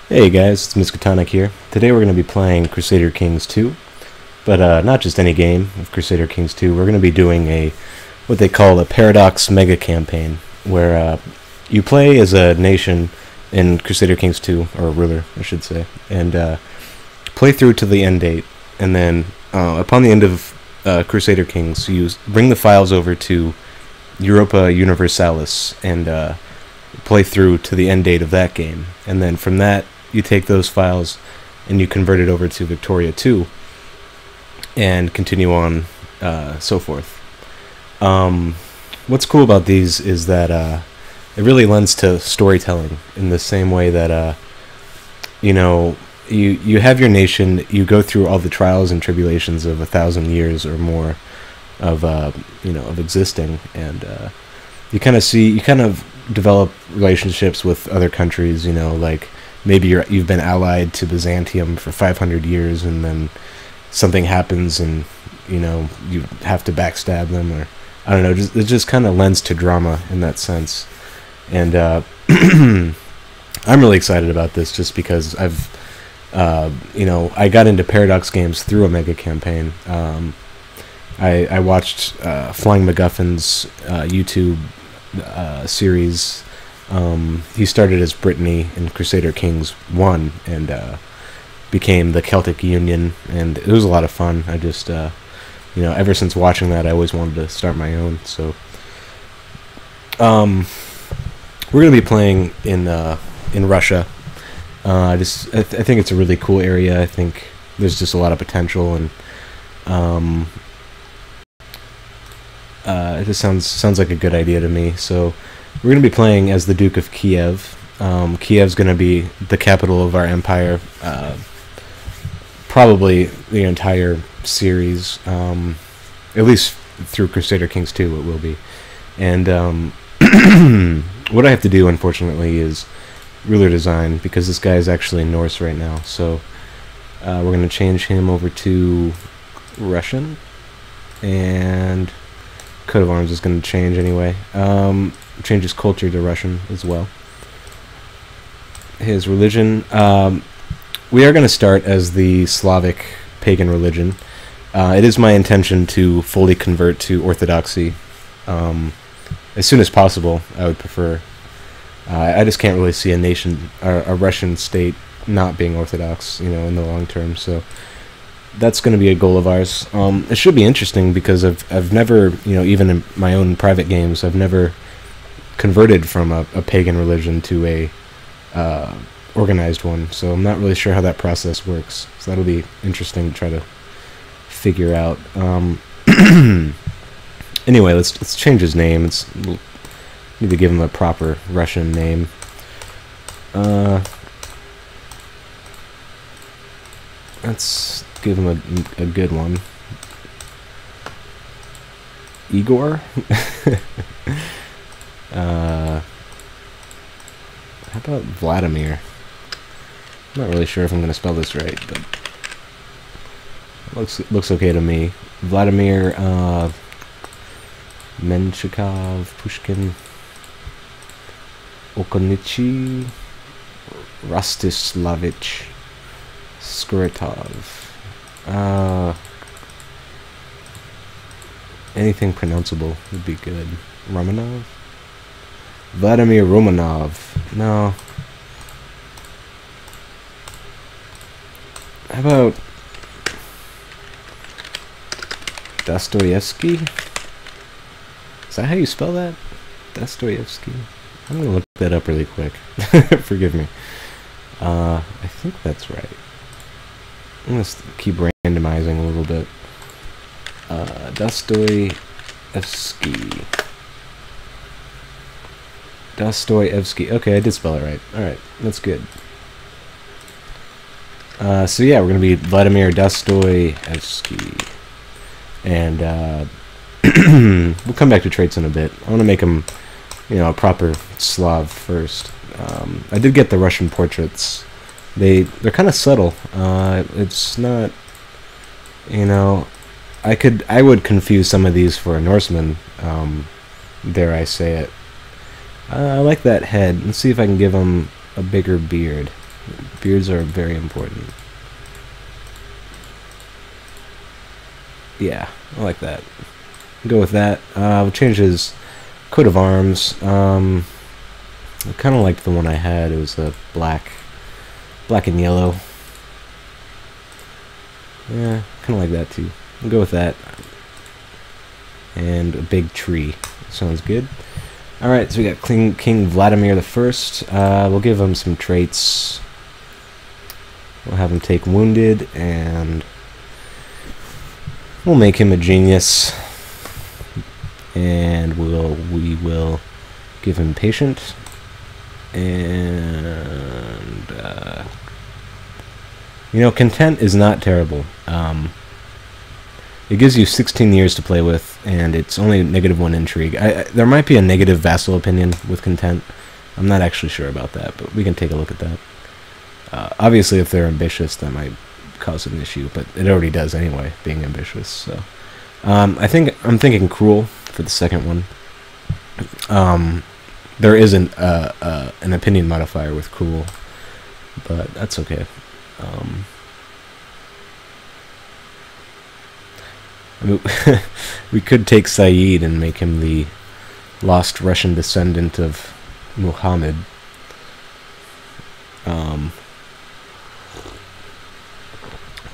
Hey guys, it's Miskatonic here. Today we're going to be playing Crusader Kings 2, but not just any game of Crusader Kings 2. We're going to be doing what they call a Paradox Mega Campaign, where you play as a nation in Crusader Kings 2, or a ruler, I should say, and play through to the end date, and then upon the end of Crusader Kings, you bring the files over to Europa Universalis and play through to the end date of that game, and then from that you take those files and you convert it over to Victoria 2 and continue on, so forth. What's cool about these is that it really lends to storytelling in the same way that you have your nation, you go through all the trials and tribulations of 1,000 years or more of of existing, and you kind of develop relationships with other countries, like maybe you've been allied to Byzantium for 500 years and then something happens and you have to backstab them, or I don't know, it just kind of lends to drama in that sense. And I'm really excited about this just because I got into Paradox games through a mega campaign. I watched Flying MacGuffin's YouTube series. He started as Brittany in Crusader Kings 1 and became the Celtic Union, and it was a lot of fun. I just, ever since watching that, I always wanted to start my own. So, we're going to be playing in Russia. I think it's a really cool area. I think there's just a lot of potential, and it just sounds like a good idea to me. So we're going to be playing as the Duke of Kiev. Kiev's going to be the capital of our empire, probably the entire series, at least through Crusader Kings 2 it will be. And what I have to do, unfortunately, is ruler design, because this guy is actually Norse right now. So we're going to change him over to Russian, and coat of arms is going to change anyway. Change his culture to Russian as well. His religion, we are going to start as the Slavic pagan religion. It is my intention to fully convert to Orthodoxy as soon as possible. I would prefer. I just can't really see a Russian state not being Orthodox, in the long term. So that's going to be a goal of ours. It should be interesting because I've never, even in my own private games, I've never converted from a pagan religion to a organized one. So I'm not really sure how that process works. So that'll be interesting to try to figure out. Anyway, let's change his name. Need to give him a proper Russian name. Let's give him a good one. Igor? How about Vladimir? I'm not really sure if I'm going to spell this right, but looks okay to me. Vladimir Menshikov, Pushkin, Okonichi, Rostislavich, Skuratov. Anything pronounceable would be good. Romanov? Vladimir Romanov. No. How about Dostoevsky? Is that how you spell that? Dostoevsky? I'm going to look that up really quick. Forgive me. I think that's right. I'm going to keep randomizing a little bit. Dostoevsky. Dostoevsky. Okay, I did spell it right. Alright, that's good. So yeah, we're going to be Vladimir Dostoevsky. And we'll come back to traits in a bit. I want to make him, a proper Slav first. I did get the Russian portraits. They're kind of subtle. It's not, I would confuse some of these for a Norseman, dare I say it. I like that head. Let's see if I can give him a bigger beard. Beards are very important. Yeah, I like that. Go with that. We'll change his coat of arms. I kind of liked the one I had. It was a black and yellow. Yeah, kind of like that too. We'll go with that. And a big tree. Sounds good. Alright, so we got King Vladimir the First. We'll give him some traits. We'll have him take wounded, and we'll make him a genius. And we will give him patient. And you know, content is not terrible. It gives you 16 years to play with, and it's only -1 intrigue. There might be a negative vassal opinion with content. I'm not actually sure about that, but we can take a look at that. Obviously, if they're ambitious, that might cause an issue, but it already does anyway, being ambitious. So, I'm thinking cruel for the second one. There isn't an opinion modifier with cruel, but that's okay. I mean, we could take Saeed and make him the lost Russian descendant of Muhammad.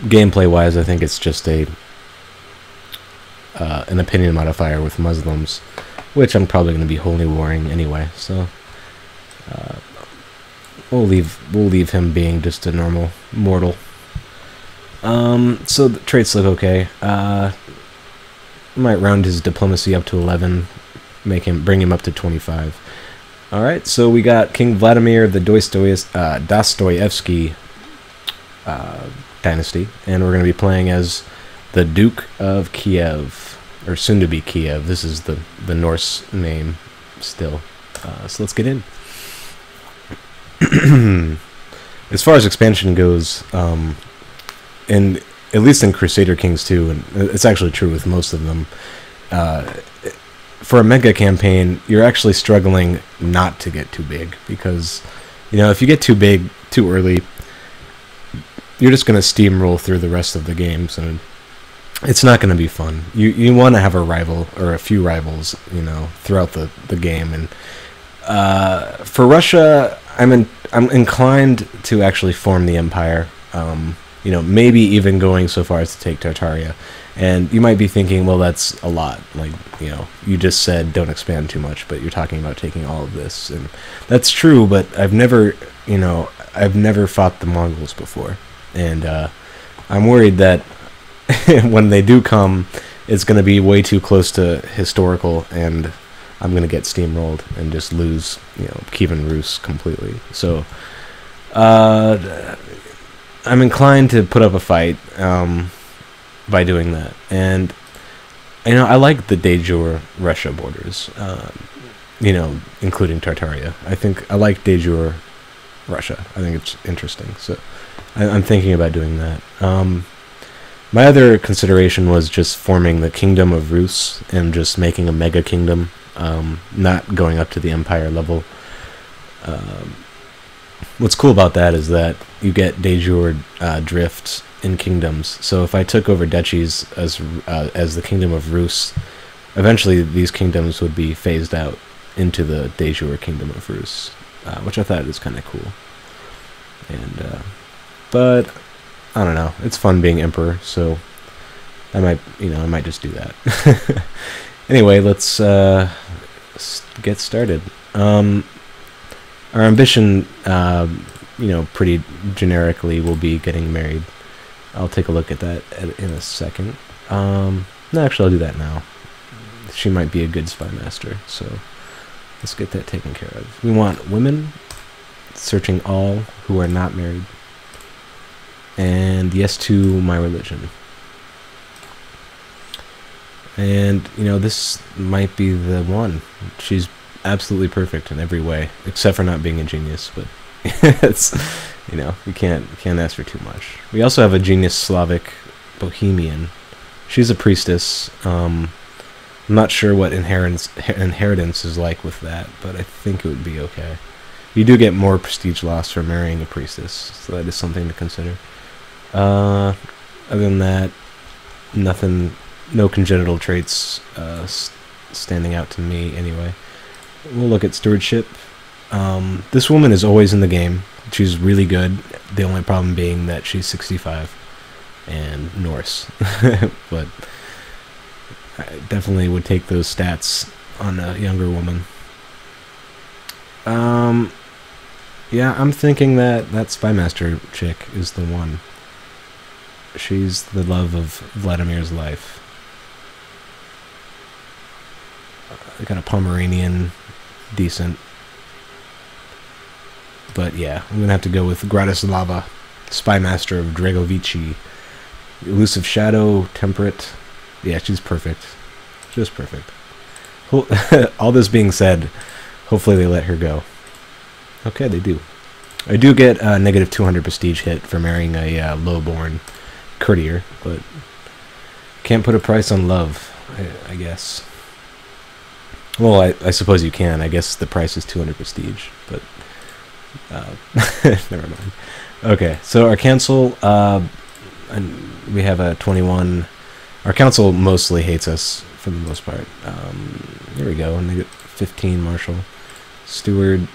Gameplay-wise, I think it's just an opinion modifier with Muslims, which I'm probably going to be holy warring anyway. So we'll leave him being just a normal mortal. So the traits look okay. Might round his diplomacy up to 11, bring him up to 25. All right, so we got King Vladimir the Dostoevsky dynasty, and we're going to be playing as the Duke of Kiev, or soon to be Kiev. This is the Norse name still. So let's get in. As far as expansion goes, and at least in Crusader Kings 2, and it's actually true with most of them, for a mega campaign, you're actually struggling not to get too big, because, you know, if you get too big too early, you're just going to steamroll through the rest of the game, so it's not going to be fun. You want to have a rival, or a few rivals, you know, throughout the game, and for Russia, I'm inclined to actually form the empire. You know, maybe even going so far as to take Tartaria. And you might be thinking, well, that's a lot. Like, you know, you just said don't expand too much, but you're talking about taking all of this. And that's true, but I've never fought the Mongols before. And I'm worried that when they do come, it's going to be way too close to historical, and I'm going to get steamrolled and just lose, you know, Kievan Rus completely. So, I'm inclined to put up a fight by doing that. And, you know, I like the de jure Russia borders, you know, including Tartaria. I like de jure Russia. I think it's interesting. So I'm thinking about doing that. My other consideration was just forming the Kingdom of Rus and just making a mega kingdom, not going up to the empire level. What's cool about that is that you get de jure drift in kingdoms. So if I took over duchies as the Kingdom of Rus, eventually these kingdoms would be phased out into the de jure Kingdom of Rus, which I thought is kind of cool. And but I don't know, it's fun being emperor, so I might just do that. Anyway, let's get started. Our ambition, you know, pretty generically will be getting married. I'll take a look at that in a second. No, actually, I'll do that now. She might be a good spy master, so let's get that taken care of. We want women, searching all who are not married, and yes to my religion. And, you know, this might be the one. She's absolutely perfect in every way, except for not being a genius, but it's, you know, you can't ask for too much. We also have a genius Slavic Bohemian. She's a priestess. I'm not sure what inheritance is like with that, but I think it would be okay. You do get more prestige loss for marrying a priestess, so that is something to consider. Other than that, nothing, no congenital traits standing out to me anyway. We'll look at stewardship. This woman is always in the game. She's really good. The only problem being that she's 65 and Norse. But I definitely would take those stats on a younger woman. Yeah, I'm thinking that Spymaster chick is the one. She's the love of Vladimir's life. I got a Pomeranian, decent. But yeah, I'm gonna have to go with Gratislava, Spymaster of Dragovici. Elusive Shadow, Temperate. Yeah, she's perfect. Just perfect. All this being said, hopefully they let her go. Okay, they do. I do get a negative 200 prestige hit for marrying a lowborn courtier, but can't put a price on love, I guess. Well, I suppose you can. I guess the price is 200 prestige, but never mind. Okay, so our council, we have a 21. Our council mostly hates us for the most part. Here we go. Negative 15 marshal. Steward.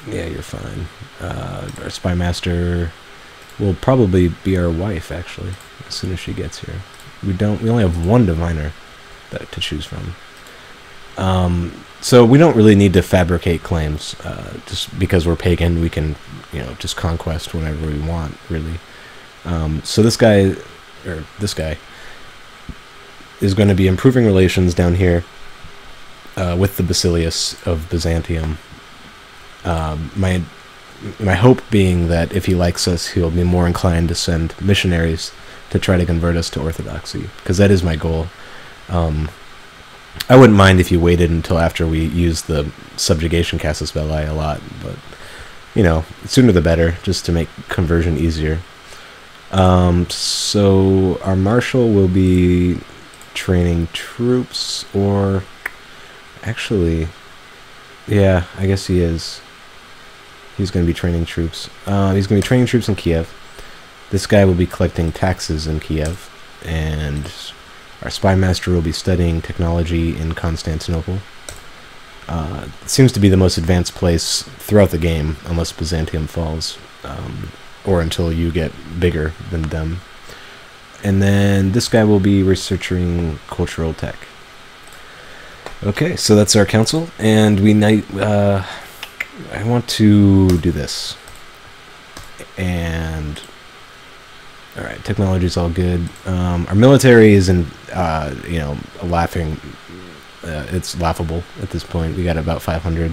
Yeah, you're fine. Our spymaster will probably be our wife, actually, as soon as she gets here. We only have one diviner to choose from. So we don't really need to fabricate claims. Just because we're pagan, we can, just conquest whenever we want, really. So this guy is going to be improving relations down here with the Basilius of Byzantium. My hope being that if he likes us, he'll be more inclined to send missionaries to try to convert us to Orthodoxy, because that is my goal. I wouldn't mind if you waited until after we use the subjugation casus belli a lot, but sooner the better, just to make conversion easier. So our marshal will be training troops, or actually, yeah, I guess he is. He's going to be training troops. He's going to be training troops in Kiev. This guy will be collecting taxes in Kiev, and our spymaster will be studying technology in Constantinople. It seems to be the most advanced place throughout the game, unless Byzantium falls, or until you get bigger than them. And then this guy will be researching cultural tech. Okay, so that's our council, and I want to do this. And alright, technology's all good. Our military is in, laughing. It's laughable at this point. We got about 500.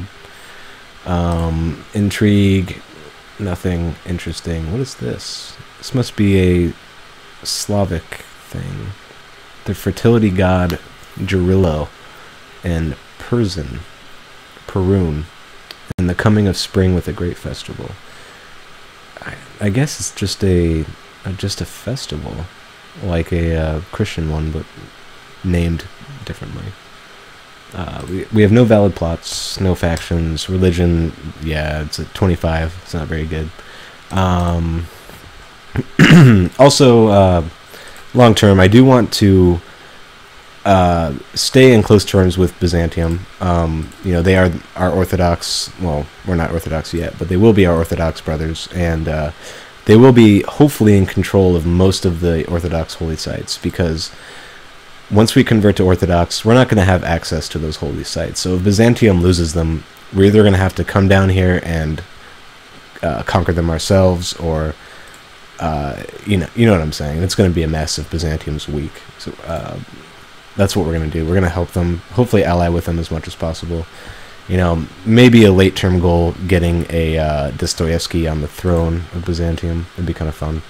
Intrigue, nothing interesting. What is this? This must be a Slavic thing. The fertility god Gerillo and Perun, and the coming of spring with a great festival. I guess it's just a festival, like a Christian one, but named differently. We have no valid plots, no factions, religion. Yeah, it's at 25. It's not very good. Also, long term, I do want to stay in close terms with Byzantium. They are our Orthodox. Well, we're not Orthodox yet, but they will be our Orthodox brothers, and they will be hopefully in control of most of the Orthodox holy sites, because once we convert to Orthodox, we're not going to have access to those holy sites. So if Byzantium loses them, we're either going to have to come down here and conquer them ourselves, or you know what I'm saying. It's going to be a mess if Byzantium's weak. So that's what we're going to do. We're going to help them, hopefully ally with them as much as possible. Maybe a late-term goal, getting a Dostoevsky on the throne of Byzantium. It'd be kind of fun.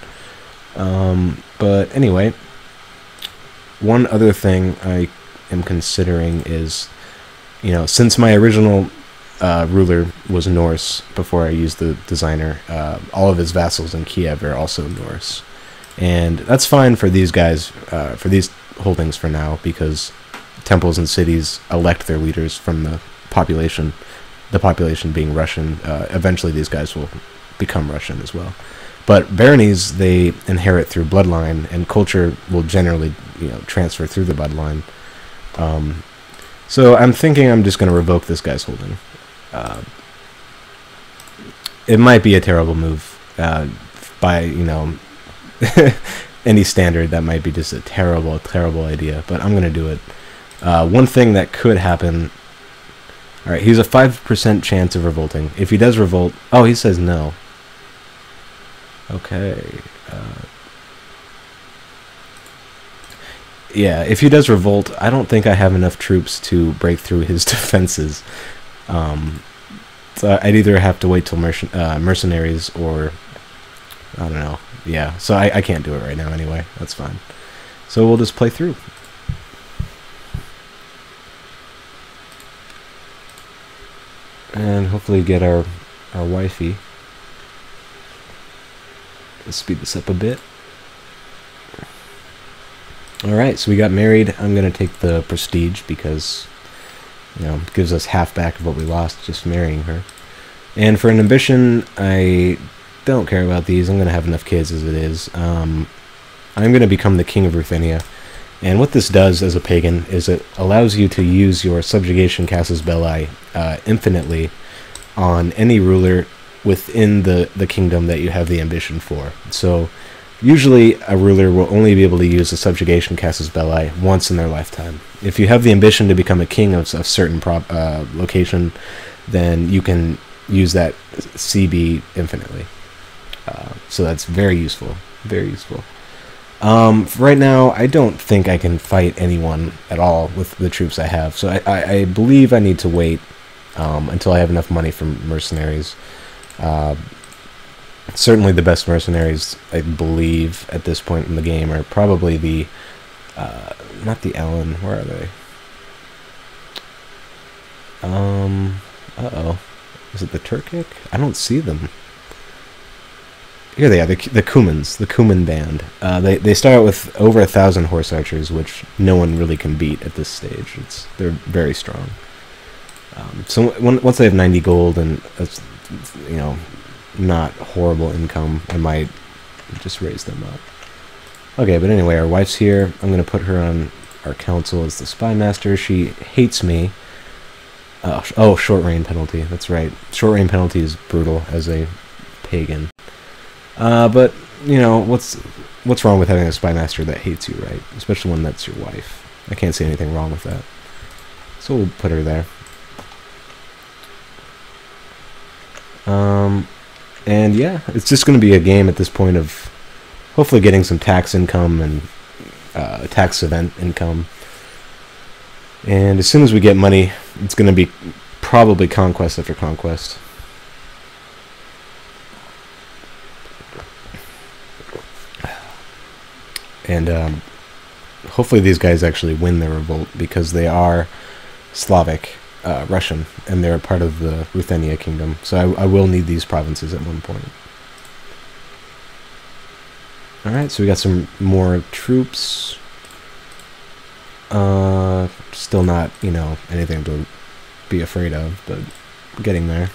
But anyway, one other thing I am considering is, since my original ruler was Norse before I used the designer, all of his vassals in Kiev are also Norse. And that's fine for these guys, for these holdings for now, because temples and cities elect their leaders from the population, the population being Russian. Eventually these guys will become Russian as well. But baronies, they inherit through bloodline, and culture will generally, transfer through the bloodline. So I'm thinking I'm just going to revoke this guy's holding. It might be a terrible move by, any standard. That might be just a terrible, terrible idea, but I'm going to do it. One thing that could happen... Alright, he's a 5% chance of revolting. If he does revolt... Oh, he says no. Okay. Yeah, if he does revolt, I don't think I have enough troops to break through his defenses. So I'd either have to wait till mercenaries or... I don't know. Yeah, so I can't do it right now anyway. That's fine. So we'll just play through. And hopefully get our wifey. Let's speed this up a bit. Alright, so we got married. I'm going to take the prestige because, it gives us half back of what we lost just marrying her. And for an ambition, I don't care about these. I'm going to have enough kids as it is. I'm going to become the king of Ruthenia. And what this does as a pagan is it allows you to use your subjugation casus belli infinitely on any ruler within the kingdom that you have the ambition for. So usually a ruler will only be able to use a subjugation casus belli once in their lifetime. If you have the ambition to become a king of a certain location, then you can use that CB infinitely. So that's very useful. Very useful. Right now, I don't think I can fight anyone at all with the troops I have, so I believe I need to wait until I have enough money from mercenaries. Certainly the best mercenaries, I believe, at this point in the game are probably the... not the Allen, where are they? Uh-oh. Is it the Turkic? I don't see them. Here they are, the Cumans, the Cuman band. They start out with over 1,000 horse archers, which no one really can beat at this stage. They're very strong. So once they have 90 gold and that's, not horrible income, I might just raise them up. Okay, but anyway, our wife's here. I'm going to put her on our council as the spy master. She hates me. Oh, short reign penalty. That's right. Short reign penalty is brutal as a pagan. But, what's wrong with having a spy master that hates you, right? Especially when that's your wife. I can't see anything wrong with that. So we'll put her there. And yeah, it's just going to be a game at this point of hopefully getting some tax income and tax event income. And as soon as we get money, it's going to be probably conquest after conquest. And hopefully these guys actually win their revolt because they are Slavic, Russian, and they're a part of the Ruthenia kingdom. So I will need these provinces at one point. Alright, so we got some more troops. Still not, anything to be afraid of, but getting there.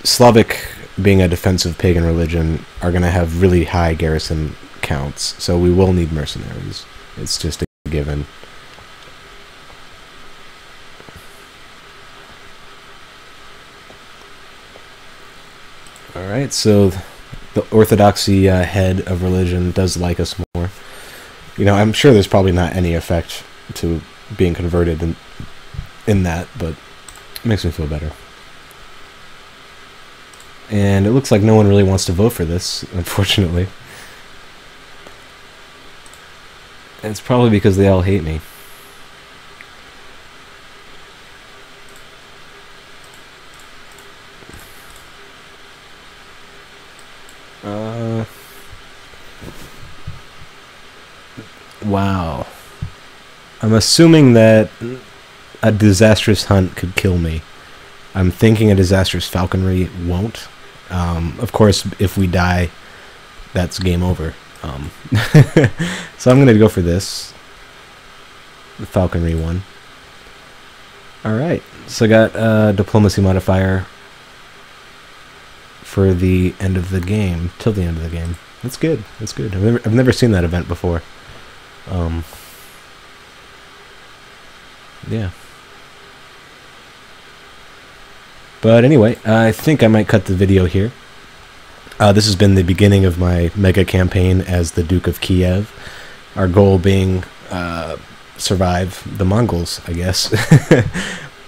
Slavic, being a defensive pagan religion, are going to have really high garrison counts, so we will need mercenaries. It's just a given. Alright, so the Orthodoxy head of religion does like us more. I'm sure there's probably not any effect to being converted in that, but it makes me feel better. And it looks like no one really wants to vote for this, unfortunately. And it's probably because they all hate me. Wow. I'm assuming that a disastrous hunt could kill me. I'm thinking a disastrous falconry won't. Of course, if we die, that's game over. So I'm going to go for this. The falconry one. Alright, so I got diplomacy modifier for the end of the game, till the end of the game. That's good, that's good. I've never seen that event before. Yeah. But anyway, I think I might cut the video here. This has been the beginning of my mega campaign as the Duke of Kiev. Our goal being survive the Mongols, I guess.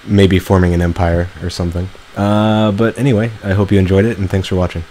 Maybe forming an empire or something. But anyway, I hope you enjoyed it, and thanks for watching.